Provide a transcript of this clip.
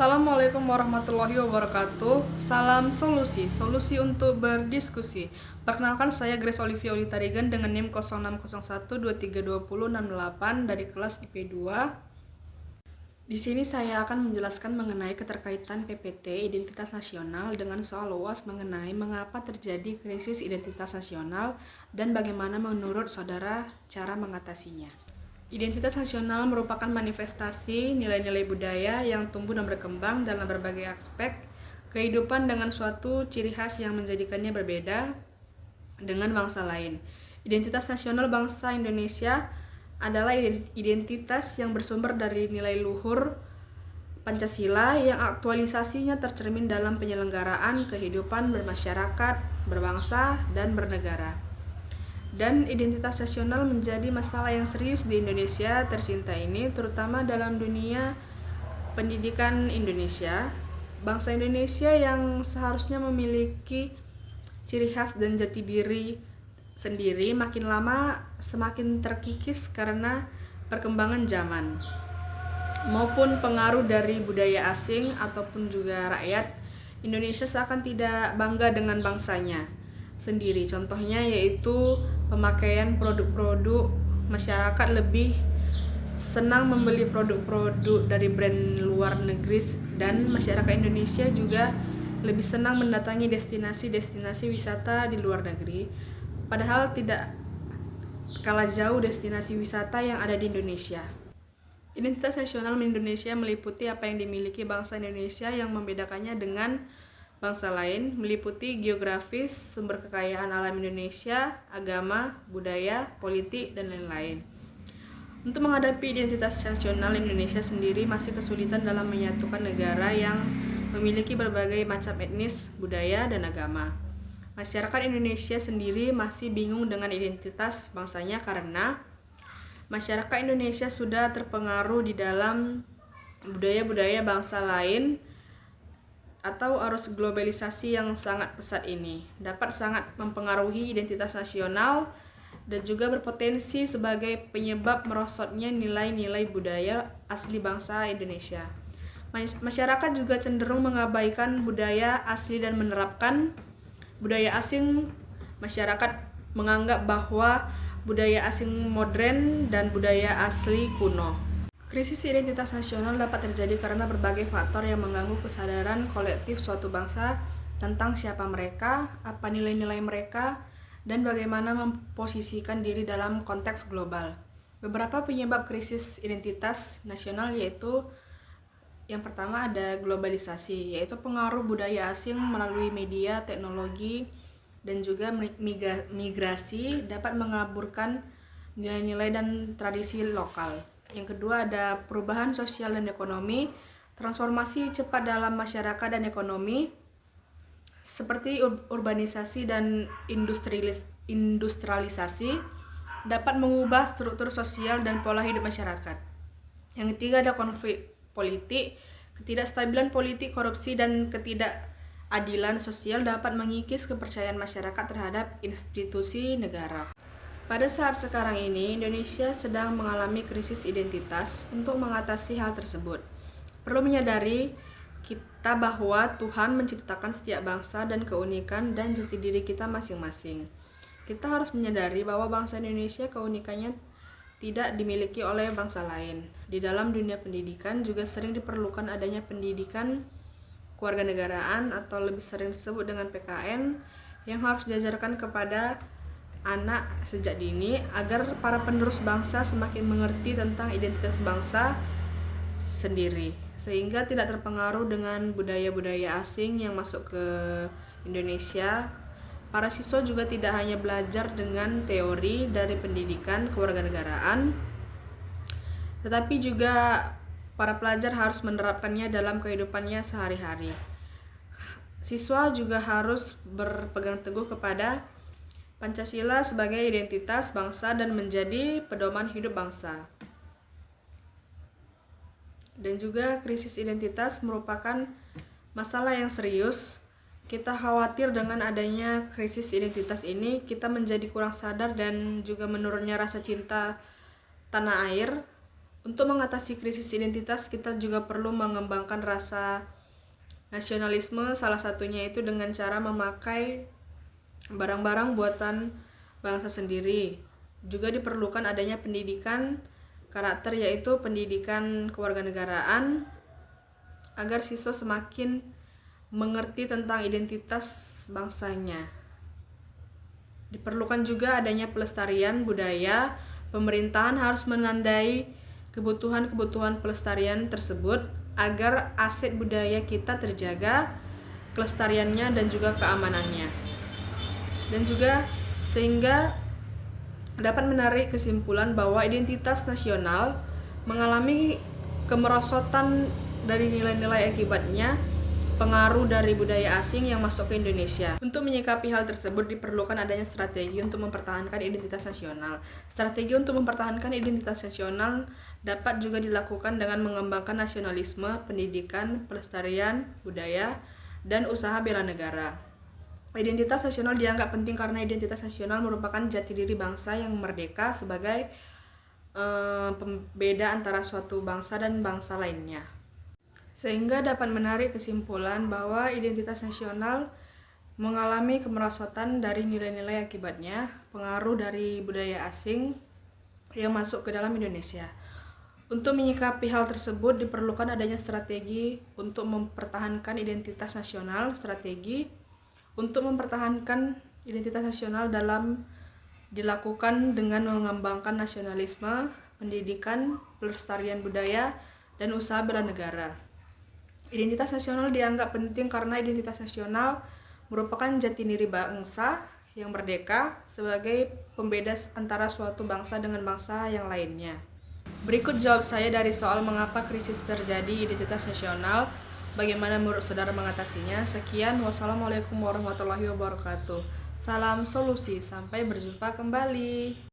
Assalamualaikum warahmatullahi wabarakatuh. Salam solusi, solusi untuk berdiskusi. Perkenalkan, saya Grace Olivia Olitarigan dengan NIM 0601232068 dari kelas IP2. Di sini saya akan menjelaskan mengenai keterkaitan PPT Identitas Nasional dengan soal UAS mengenai mengapa terjadi krisis identitas nasional dan bagaimana menurut saudara cara mengatasinya. Identitas nasional merupakan manifestasi nilai-nilai budaya yang tumbuh dan berkembang dalam berbagai aspek kehidupan dengan suatu ciri khas yang menjadikannya berbeda dengan bangsa lain. Identitas nasional bangsa Indonesia adalah identitas yang bersumber dari nilai luhur Pancasila yang aktualisasinya tercermin dalam penyelenggaraan kehidupan bermasyarakat, berbangsa, dan bernegara. Dan identitas nasional menjadi masalah yang serius di Indonesia tercinta ini, terutama dalam dunia pendidikan Indonesia. Bangsa Indonesia yang seharusnya memiliki ciri khas dan jati diri sendiri makin lama semakin terkikis karena perkembangan zaman maupun pengaruh dari budaya asing ataupun juga rakyat Indonesia seakan tidak bangga dengan bangsanya sendiri. Contohnya yaitu pemakaian produk-produk, masyarakat lebih senang membeli produk-produk dari brand luar negeri dan masyarakat Indonesia juga lebih senang mendatangi destinasi-destinasi wisata di luar negeri, padahal tidak kalah jauh destinasi wisata yang ada di Indonesia. Identitas nasional Indonesia meliputi apa yang dimiliki bangsa Indonesia yang membedakannya dengan bangsa lain, meliputi geografis, sumber kekayaan alam Indonesia, agama, budaya, politik, dan lain-lain. Untuk menghadapi identitas nasional Indonesia sendiri masih kesulitan dalam menyatukan negara yang memiliki berbagai macam etnis, budaya, dan agama. Masyarakat Indonesia sendiri masih bingung dengan identitas bangsanya karena masyarakat Indonesia sudah terpengaruh di dalam budaya-budaya bangsa lain atau arus globalisasi yang sangat pesat ini dapat sangat mempengaruhi identitas nasional dan juga berpotensi sebagai penyebab merosotnya nilai-nilai budaya asli bangsa Indonesia. Masyarakat juga cenderung mengabaikan budaya asli dan menerapkan budaya asing. Masyarakat menganggap bahwa budaya asing modern dan budaya asli kuno. Krisis identitas nasional dapat terjadi karena berbagai faktor yang mengganggu kesadaran kolektif suatu bangsa tentang siapa mereka, apa nilai-nilai mereka, dan bagaimana memposisikan diri dalam konteks global. Beberapa penyebab krisis identitas nasional yaitu yang pertama ada globalisasi, yaitu pengaruh budaya asing melalui media, teknologi, dan juga migrasi dapat mengaburkan nilai-nilai dan tradisi lokal. Yang kedua ada perubahan sosial dan ekonomi, transformasi cepat dalam masyarakat dan ekonomi seperti urbanisasi dan industrialisasi dapat mengubah struktur sosial dan pola hidup masyarakat. Yang ketiga ada konflik politik, ketidakstabilan politik, korupsi, dan ketidakadilan sosial dapat mengikis kepercayaan masyarakat terhadap institusi negara. Pada saat sekarang ini, Indonesia sedang mengalami krisis identitas. Untuk mengatasi hal tersebut, perlu menyadari kita bahwa Tuhan menciptakan setiap bangsa dan keunikan dan jati diri kita masing-masing. Kita harus menyadari bahwa bangsa Indonesia keunikannya tidak dimiliki oleh bangsa lain. Di dalam dunia pendidikan juga sering diperlukan adanya pendidikan kewarganegaraan atau lebih sering disebut dengan PKN yang harus diajarkan kepada anak sejak dini agar para penerus bangsa semakin mengerti tentang identitas bangsa sendiri sehingga tidak terpengaruh dengan budaya-budaya asing yang masuk ke Indonesia. Para siswa juga tidak hanya belajar dengan teori dari pendidikan kewarganegaraan, tetapi juga para pelajar harus menerapkannya dalam kehidupannya sehari-hari. Siswa juga harus berpegang teguh kepada Pancasila sebagai identitas bangsa dan menjadi pedoman hidup bangsa. Dan juga krisis identitas merupakan masalah yang serius. Kita khawatir dengan adanya krisis identitas ini, kita menjadi kurang sadar dan juga menurunnya rasa cinta tanah air Untuk mengatasi krisis identitas, kita juga perlu mengembangkan rasa nasionalisme, salah satunya itu dengan cara memakai barang-barang buatan bangsa sendiri. Juga diperlukan adanya pendidikan karakter, yaitu pendidikan kewarganegaraan, agar siswa semakin mengerti tentang identitas bangsanya. Diperlukan juga adanya pelestarian budaya. Pemerintahan harus menandai kebutuhan-kebutuhan pelestarian tersebut agar aset budaya kita terjaga, kelestariannya dan juga keamanannya. Dan juga sehingga dapat menarik kesimpulan bahwa identitas nasional mengalami kemerosotan dari nilai-nilai akibatnya pengaruh dari budaya asing yang masuk ke Indonesia. Untuk menyikapi hal tersebut diperlukan adanya strategi untuk mempertahankan identitas nasional. Strategi untuk mempertahankan identitas nasional dapat juga dilakukan dengan mengembangkan nasionalisme, pendidikan, pelestarian budaya, dan usaha bela negara. Identitas nasional dianggap penting karena identitas nasional merupakan jati diri bangsa yang merdeka sebagai pembeda antara suatu bangsa dan bangsa lainnya. Sehingga dapat menarik kesimpulan bahwa identitas nasional mengalami kemerosotan dari nilai-nilai akibatnya pengaruh dari budaya asing yang masuk ke dalam Indonesia. Untuk menyikapi hal tersebut diperlukan adanya strategi untuk mempertahankan identitas nasional. Strategi untuk mempertahankan identitas nasional dalam dilakukan dengan mengembangkan nasionalisme, pendidikan, pelestarian budaya, dan usaha bela negara. Identitas nasional dianggap penting karena identitas nasional merupakan jati diri bangsa yang merdeka sebagai pembeda antara suatu bangsa dengan bangsa yang lainnya. Berikut jawab saya dari soal mengapa krisis terjadi identitas nasional, bagaimana menurut saudara mengatasinya. Sekian, wassalamualaikum warahmatullahi wabarakatuh. Salam solusi, sampai berjumpa kembali.